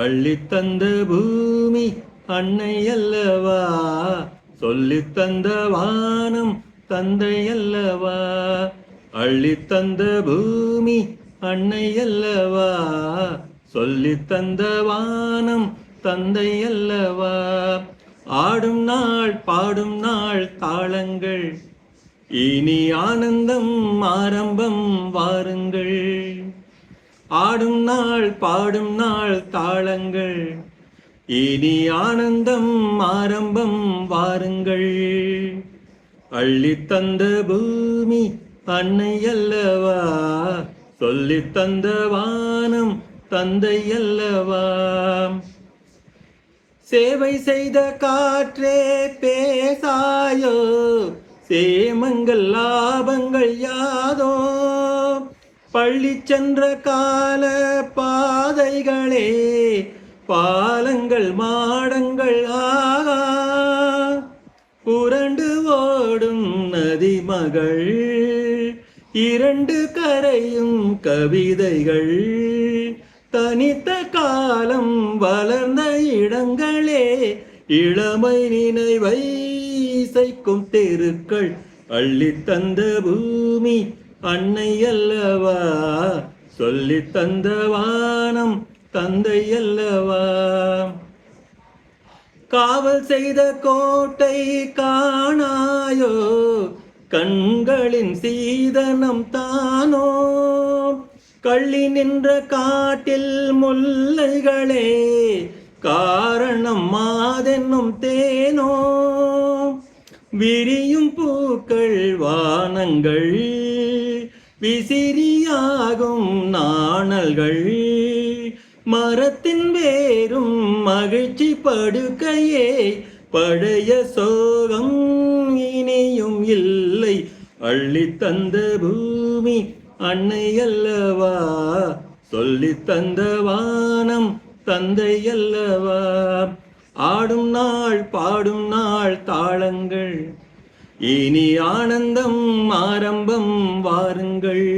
அள்ளித்தந்த பூமி அன்னை அல்லவா, சொல்லித்தந்த வானம் தந்தை அல்லவா. அள்ளித்தந்த பூமி அன்னை அல்லவா, சொல்லித்தந்த வானம் தந்தை அல்லவா. ஆடும் நாள் பாடும் நாள் தாளங்கள், இனி ஆனந்தம் ஆரம்பம் வாருங்கள். ஆடும் நாள் பாடும் நாள் தாளங்கள், இனி ஆனந்தம் ஆரம்பம் வாருங்கள். அள்ளித்தந்த பூமி அன்னை அல்லவா, சொல்லித்தந்த வானம் தந்தை அல்லவா. சேவை செய்த காற்றே பேசாயோ, சேமங்கள் லாபங்கள் யாதோ. பள்ளி சென்ற கால பாதைகளே பாலங்கள் மாடங்கள் ஆகா. புரண்டு ஓடும் நதிமகள், இரண்டு கரையும் கவிதைகள். தனித்த காலம் வளர்ந்த இடங்களே, இளமை நினைவை இசைக்கும் தெருக்கள். அள்ளித்தந்த பூமி அன்னை அல்லவா, சொல்லித்தந்த வானம் தந்தை அல்லவா. காவல் செய்த கோட்டை காணாயோ, கண்களின் சீதனம் தானோ. கள்ளி நின்ற காட்டில் முல்லைகளே, காரணம் மாதென்னும் தேனோ. விரியும் பூக்கள் வானங்கள், விசிறியாகும் நாணல்கள். மரத்தின் வேரும் மகிழ்ச்சி படுக்கையே, பழைய சோகம் இனியும் இல்லை. அள்ளித்தந்த பூமி அன்னை அல்லவா, சொல்லித்தந்த வானம் தந்தை அல்லவா. ஆடும் நாள் பாடும் நாள் தாளங்கள், இனி ஆனந்தம் ஆரம்பம் வாருங்கள்.